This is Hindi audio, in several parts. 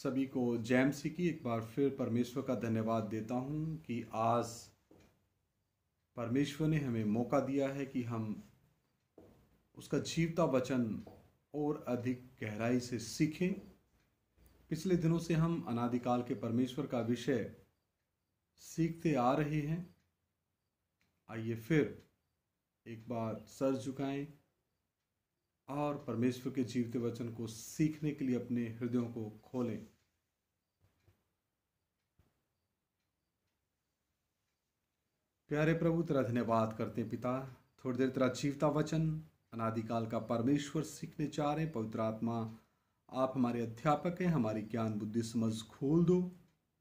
सभी को जय मसीह की। एक बार फिर परमेश्वर का धन्यवाद देता हूँ कि आज परमेश्वर ने हमें मौका दिया है कि हम उसका जीवता वचन और अधिक गहराई से सीखें। पिछले दिनों से हम अनादिकाल के परमेश्वर का विषय सीखते आ रहे हैं। आइए फिर एक बार सर झुकाएं और परमेश्वर के जीवते वचन को सीखने के लिए अपने हृदयों को खोलें। प्यारे प्रभु, तेरा धन्यवाद करते हैं पिता। थोड़ी देर तेरा जीवता वचन अनादिकाल का परमेश्वर सीखने चाह रहे हैं। पवित्र आत्मा, आप हमारे अध्यापक हैं, हमारी ज्ञान बुद्धि समझ खोल दो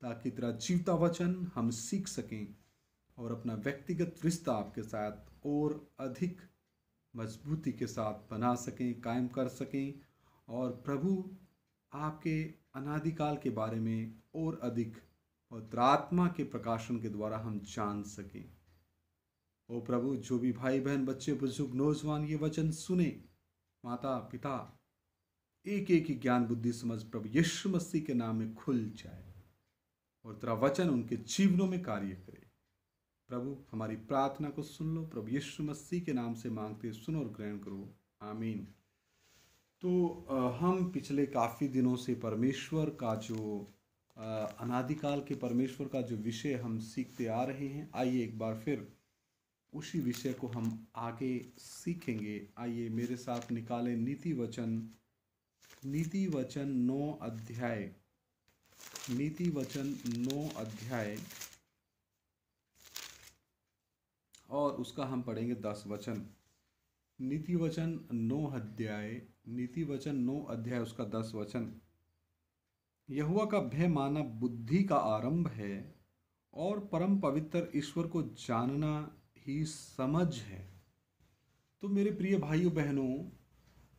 ताकि तेरा जीवता वचन हम सीख सकें और अपना व्यक्तिगत रिश्ता आपके साथ और अधिक मजबूती के साथ बना सकें, कायम कर सकें और प्रभु आपके अनादिकाल के बारे में और अधिक पवित्र आत्मा के प्रकाशन के द्वारा हम जान सकें। ओ प्रभु, जो भी भाई बहन, बच्चे, बुजुर्ग, नौजवान ये वचन सुने, माता पिता, एक एक ही ज्ञान बुद्धि समझ प्रभु यीशु मसीह के नाम में खुल जाए और तेरा वचन उनके जीवनों में कार्य करे। प्रभु, हमारी प्रार्थना को सुन लो। प्रभु यीशु मसीह के नाम से मांगते, सुनो और ग्रहण करो, आमीन। तो हम पिछले काफ़ी दिनों से परमेश्वर का जो अनादिकाल के परमेश्वर का जो विषय हम सीखते आ रहे हैं। आइए एक बार फिर उसी विषय को हम आगे सीखेंगे। आइए मेरे साथ निकालें नीति वचन 9 अध्याय, नीति वचन 9 अध्याय और उसका हम पढ़ेंगे 10 वचन। नीति वचन 9 अध्याय उसका 10 वचन। यहोवा का भय माना बुद्धि का आरंभ है और परम पवित्र ईश्वर को जानना ही समझ है। तो मेरे प्रिय भाइयों बहनों,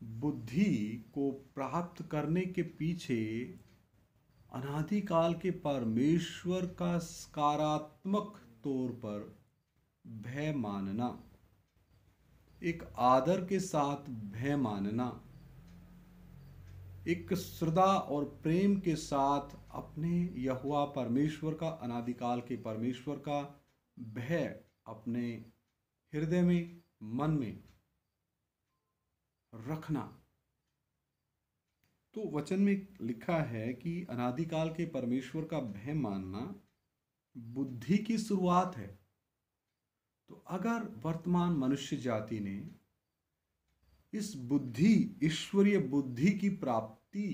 बुद्धि को प्राप्त करने के पीछे अनादिकाल के परमेश्वर का सकारात्मक तौर पर भय मानना, एक आदर के साथ भय मानना, एक श्रद्धा और प्रेम के साथ अपने यहोवा परमेश्वर का, अनादिकाल के परमेश्वर का भय अपने हृदय में, मन में रखना। तो वचन में लिखा है कि अनादिकाल के परमेश्वर का भय मानना बुद्धि की शुरुआत है। तो अगर वर्तमान मनुष्य जाति ने इस बुद्धि, ईश्वरीय बुद्धि की प्राप्ति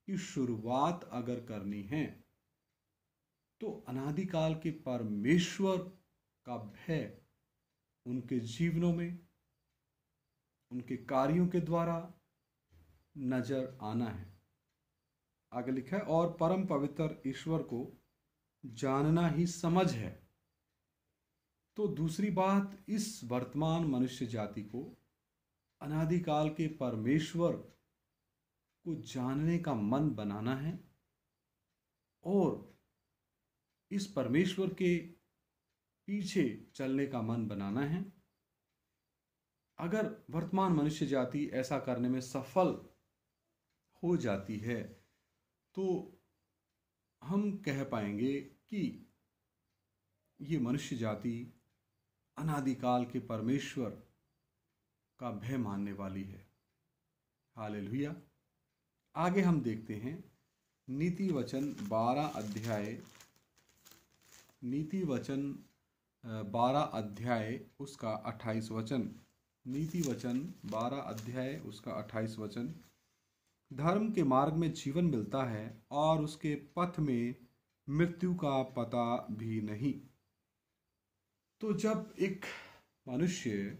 की शुरुआत अगर करनी है तो अनादिकाल के परमेश्वर का भय उनके जीवनों में, उनके कार्यों के द्वारा नजर आना है। आगे लिखा है, और परम पवित्र ईश्वर को जानना ही समझ है। तो दूसरी बात, इस वर्तमान मनुष्य जाति को अनादिकाल के परमेश्वर को जानने का मन बनाना है और इस परमेश्वर के पीछे चलने का मन बनाना है। अगर वर्तमान मनुष्य जाति ऐसा करने में सफल हो जाती है तो हम कह पाएंगे कि ये मनुष्य जाति अनादिकाल के परमेश्वर का भय मानने वाली है। हालेलुया। आगे हम देखते हैं नीति वचन 12 अध्याय, नीति वचन 12 अध्याय उसका 28 वचन। नीति वचन 12 अध्याय उसका 28 वचन। धर्म के मार्ग में जीवन मिलता है और उसके पथ में मृत्यु का पता भी नहीं। तो जब एक मनुष्य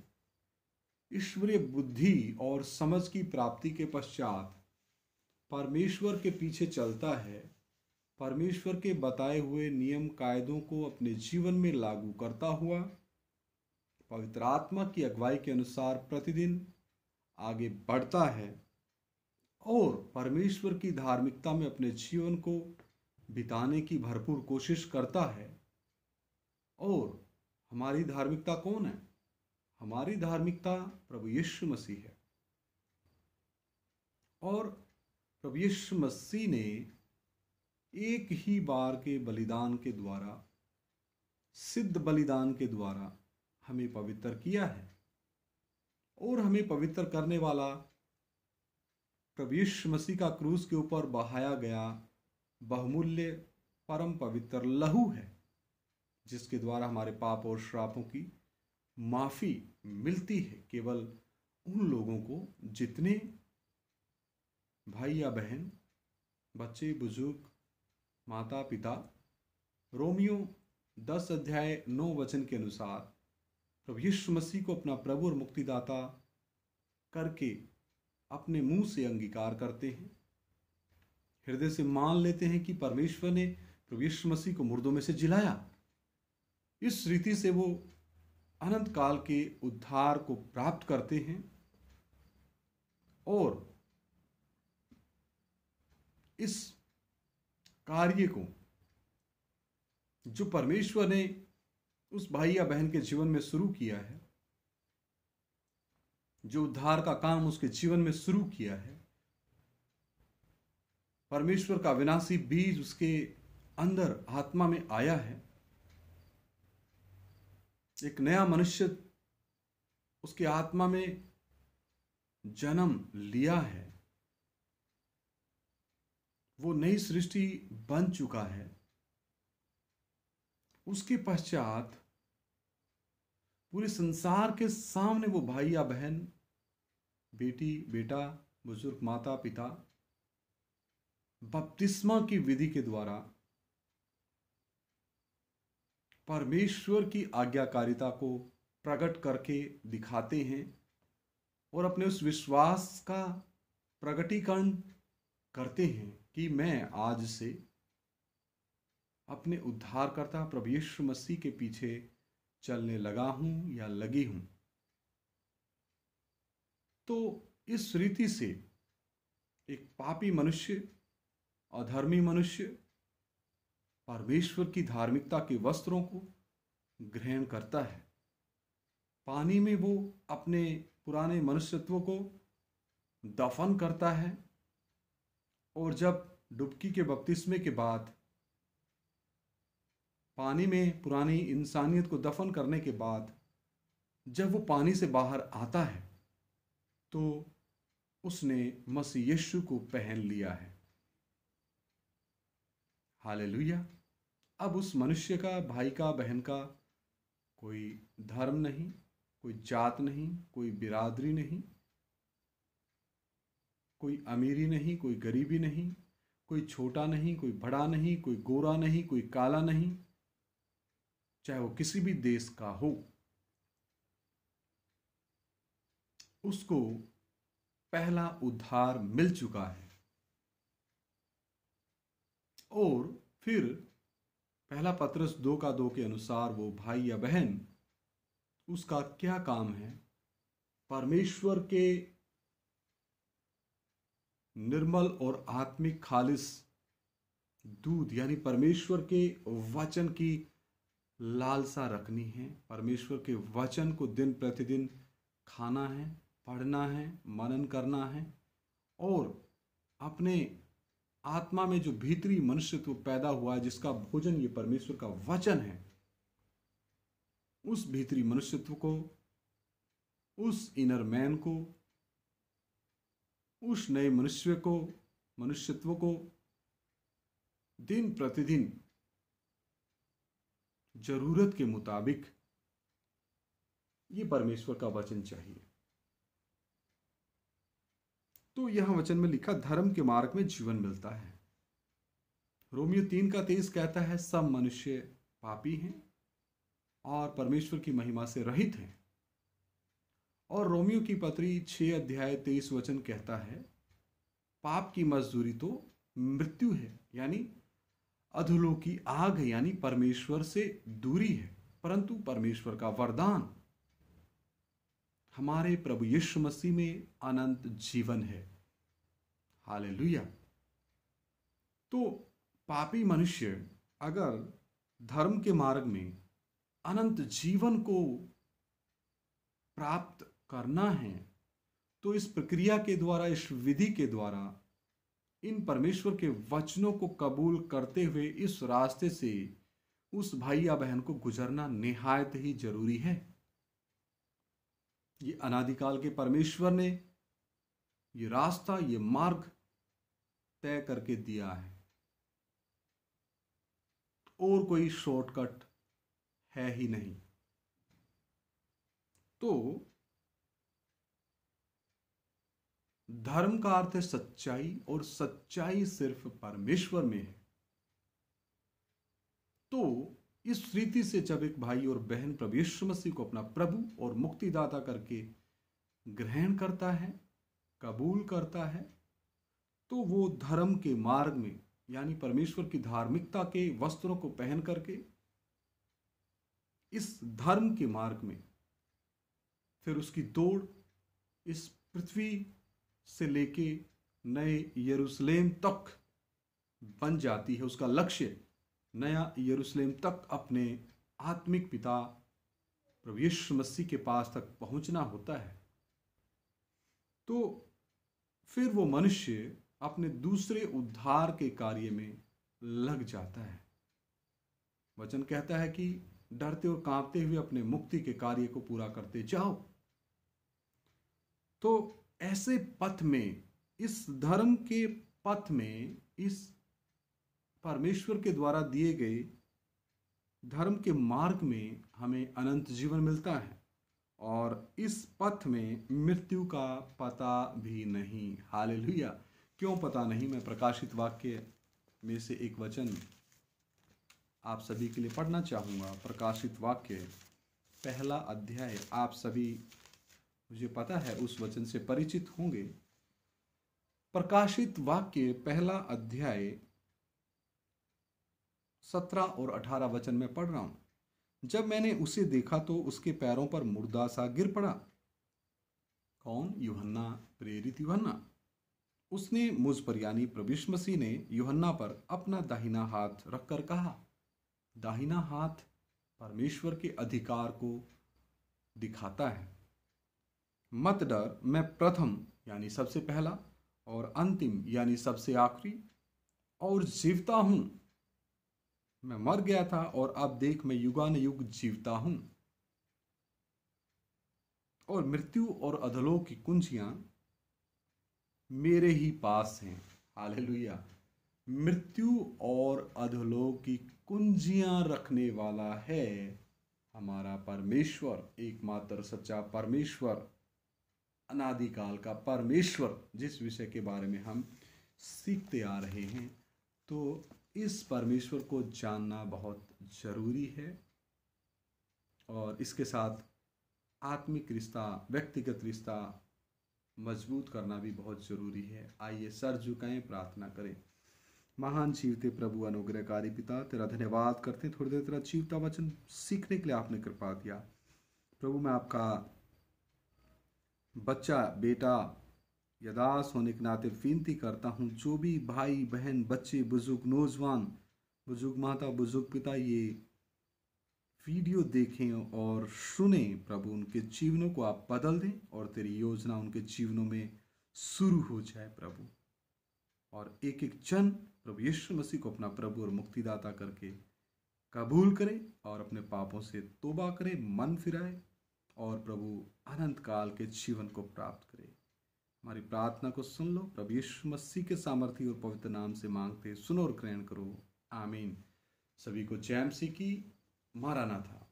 ईश्वरीय बुद्धि और समझ की प्राप्ति के पश्चात परमेश्वर के पीछे चलता है, परमेश्वर के बताए हुए नियम कायदों को अपने जीवन में लागू करता हुआ पवित्र आत्मा की अगुवाई के अनुसार प्रतिदिन आगे बढ़ता है और परमेश्वर की धार्मिकता में अपने जीवन को बिताने की भरपूर कोशिश करता है। और हमारी धार्मिकता कौन है? हमारी धार्मिकता प्रभु यीशु मसीह है। और प्रभु यीशु मसीह ने एक ही बार के बलिदान के द्वारा, सिद्ध बलिदान के द्वारा हमें पवित्र किया है। और हमें पवित्र करने वाला प्रभु यीशु मसीह का क्रूस के ऊपर बहाया गया बहुमूल्य परम पवित्र लहू है, जिसके द्वारा हमारे पाप और श्रापों की माफी मिलती है केवल उन लोगों को जितने भाई या बहन, बच्चे, बुजुर्ग, माता पिता रोमियो 10 अध्याय 9 वचन के अनुसार प्रभु यीशु मसीह को अपना प्रभु और मुक्तिदाता करके अपने मुंह से अंगीकार करते हैं, हृदय से मान लेते हैं कि परमेश्वर ने प्रभु यीशु मसीह को मुर्दों में से जिलाया। इस रीति से वो अनंत काल के उद्धार को प्राप्त करते हैं और इस कार्य को जो परमेश्वर ने उस भाई या बहन के जीवन में शुरू किया है, जो उद्धार का काम उसके जीवन में शुरू किया है, परमेश्वर का विनाशी बीज उसके अंदर आत्मा में आया है, एक नया मनुष्य उसके आत्मा में जन्म लिया है, वो नई सृष्टि बन चुका है। उसके पश्चात पूरे संसार के सामने वो भाई या बहन, बेटी, बेटा, बुजुर्ग, माता पिता बपतिस्मा की विधि के द्वारा परमेश्वर की आज्ञाकारिता को प्रकट करके दिखाते हैं और अपने उस विश्वास का प्रकटीकरण करते हैं कि मैं आज से अपने उद्धारकर्ता प्रभु यीशु मसीह के पीछे चलने लगा हूं या लगी हूं। तो इस रीति से एक पापी मनुष्य, अधर्मी मनुष्य परमेश्वर की धार्मिकता के वस्त्रों को ग्रहण करता है। पानी में वो अपने पुराने मनुष्यत्व को दफन करता है और जब डुबकी के बपतिस्मे के बाद पानी में पुरानी इंसानियत को दफन करने के बाद जब वो पानी से बाहर आता है तो उसने मसीह यीशु को पहन लिया है। हालेलुया। अब उस मनुष्य का, भाई का, बहन का कोई धर्म नहीं, कोई जात नहीं, कोई बिरादरी नहीं, कोई अमीरी नहीं, कोई गरीबी नहीं, कोई छोटा नहीं, कोई बड़ा नहीं, कोई गोरा नहीं, कोई काला नहीं, चाहे वो किसी भी देश का हो, उसको पहला उद्धार मिल चुका है। और फिर पहला पतरस 2:2 के अनुसार वो भाई या बहन, उसका क्या काम है? परमेश्वर के निर्मल और आत्मिक खालिस दूध यानी परमेश्वर के वचन की लालसा रखनी है, परमेश्वर के वचन को दिन प्रतिदिन खाना है, पढ़ना है, मनन करना है और अपने आत्मा में जो भीतरी मनुष्यत्व पैदा हुआ है, जिसका भोजन ये परमेश्वर का वचन है, उस भीतरी मनुष्यत्व को, उस इनर मैन को, उस नए मनुष्यत्व को दिन प्रतिदिन जरूरत के मुताबिक ये परमेश्वर का वचन चाहिए। तो यहां वचन में लिखा धर्म के मार्ग में जीवन मिलता है। रोमियो 3:23 कहता है सब मनुष्य पापी हैं और परमेश्वर की महिमा से रहित हैं। और रोमियो की पत्री 6 अध्याय 23 वचन कहता है पाप की मजदूरी तो मृत्यु है, यानी अधोलोकी आग है, यानी परमेश्वर से दूरी है, परंतु परमेश्वर का वरदान हमारे प्रभु यीशु मसीह में अनंत जीवन है। हालेलुया। तो पापी मनुष्य अगर धर्म के मार्ग में अनंत जीवन को प्राप्त करना है तो इस प्रक्रिया के द्वारा, इस विधि के द्वारा इन परमेश्वर के वचनों को कबूल करते हुए इस रास्ते से उस भाई या बहन को गुजरना निहायत ही जरूरी है। ये अनादिकाल के परमेश्वर ने ये रास्ता, ये मार्ग तय करके दिया है, और कोई शॉर्टकट है ही नहीं। तो धर्म का अर्थ है सच्चाई, और सच्चाई सिर्फ परमेश्वर में है। तो इस रीति से जब एक भाई और बहन प्रभु यीशु मसीह को अपना प्रभु और मुक्तिदाता करके ग्रहण करता है, कबूल करता है, तो वो धर्म के मार्ग में, यानी परमेश्वर की धार्मिकता के वस्त्रों को पहन करके इस धर्म के मार्ग में फिर उसकी दौड़ इस पृथ्वी से लेके नए यरूशलेम तक बन जाती है। उसका लक्ष्य नया यरूशलेम तक अपने आत्मिक पिता प्रभु यीशु मसीह के पास तक पहुंचना होता है। तो फिर वो मनुष्य अपने दूसरे उद्धार के कार्य में लग जाता है। वचन कहता है कि डरते और कांपते हुए अपने मुक्ति के कार्य को पूरा करते जाओ। तो ऐसे पथ में, इस धर्म के पथ में, इस परमेश्वर के द्वारा दिए गए धर्म के मार्ग में हमें अनंत जीवन मिलता है, और इस पथ में मृत्यु का पता भी नहीं। हालेलुया। क्यों पता नहीं? मैं प्रकाशित वाक्य में से एक वचन आप सभी के लिए पढ़ना चाहूँगा। प्रकाशित वाक्य 1 अध्याय, आप सभी, मुझे पता है, उस वचन से परिचित होंगे। प्रकाशित वाक्य 1 अध्याय 17 और 18 वचन में पढ़ रहा हूं। जब मैंने उसे देखा तो उसके पैरों पर मुर्दा सा गिर पड़ा। कौन? यूहन्ना, प्रेरित यूहन्ना। उसने मुझ पर, यानी प्रभु यीशु मसीह ने यूहन्ना पर अपना दाहिना हाथ रखकर कहा। दाहिना हाथ परमेश्वर के अधिकार को दिखाता है। मत डर, मैं प्रथम यानी सबसे पहला, और अंतिम यानी सबसे आखिरी, और जीवता हूं। मैं मर गया था और अब देख मैं युगानुयुग जीवता हूं, और मृत्यु और अधोलोक की कुंजियां मेरे ही पास हैं। हालेलुया। मृत्यु और अधोलोक की कुंजियां रखने वाला है हमारा परमेश्वर, एकमात्र सच्चा परमेश्वर, अनादिकाल का परमेश्वर, जिस विषय के बारे में हम सीखते आ रहे हैं। तो इस परमेश्वर को जानना बहुत जरूरी है, और इसके साथ आत्मिक रिश्ता, व्यक्तिगत रिश्ता मजबूत करना भी बहुत जरूरी है। आइए सर झुकाएं, प्रार्थना करें। महान जीवते प्रभु, अनुग्रहकारी पिता, तेरा धन्यवाद करते हैं, थोड़ी देर तेरा जीवता वचन सीखने के लिए आपने कृपा दिया। प्रभु, मैं आपका बच्चा, बेटा, यदास होने के नाते विनती करता हूँ, जो भी भाई बहन, बच्चे, बुजुर्ग, नौजवान, बुजुर्ग माता, बुजुर्ग पिता ये वीडियो देखें और सुने, प्रभु उनके जीवनों को आप बदल दें, और तेरी योजना उनके जीवनों में शुरू हो जाए प्रभु। और एक एक जन प्रभु यीशु मसीह को अपना प्रभु और मुक्तिदाता करके कबूल करे, और अपने पापों से तौबा करे, मन फिराए, और प्रभु अनंत काल के जीवन को प्राप्त करे। हमारी प्रार्थना को सुन लो, प्रभु यीशु मसीह के सामर्थी और पवित्र नाम से मांगते, सुनो और ग्रहण करो। आमीन। सभी को जय मसीह की। मारानाथा।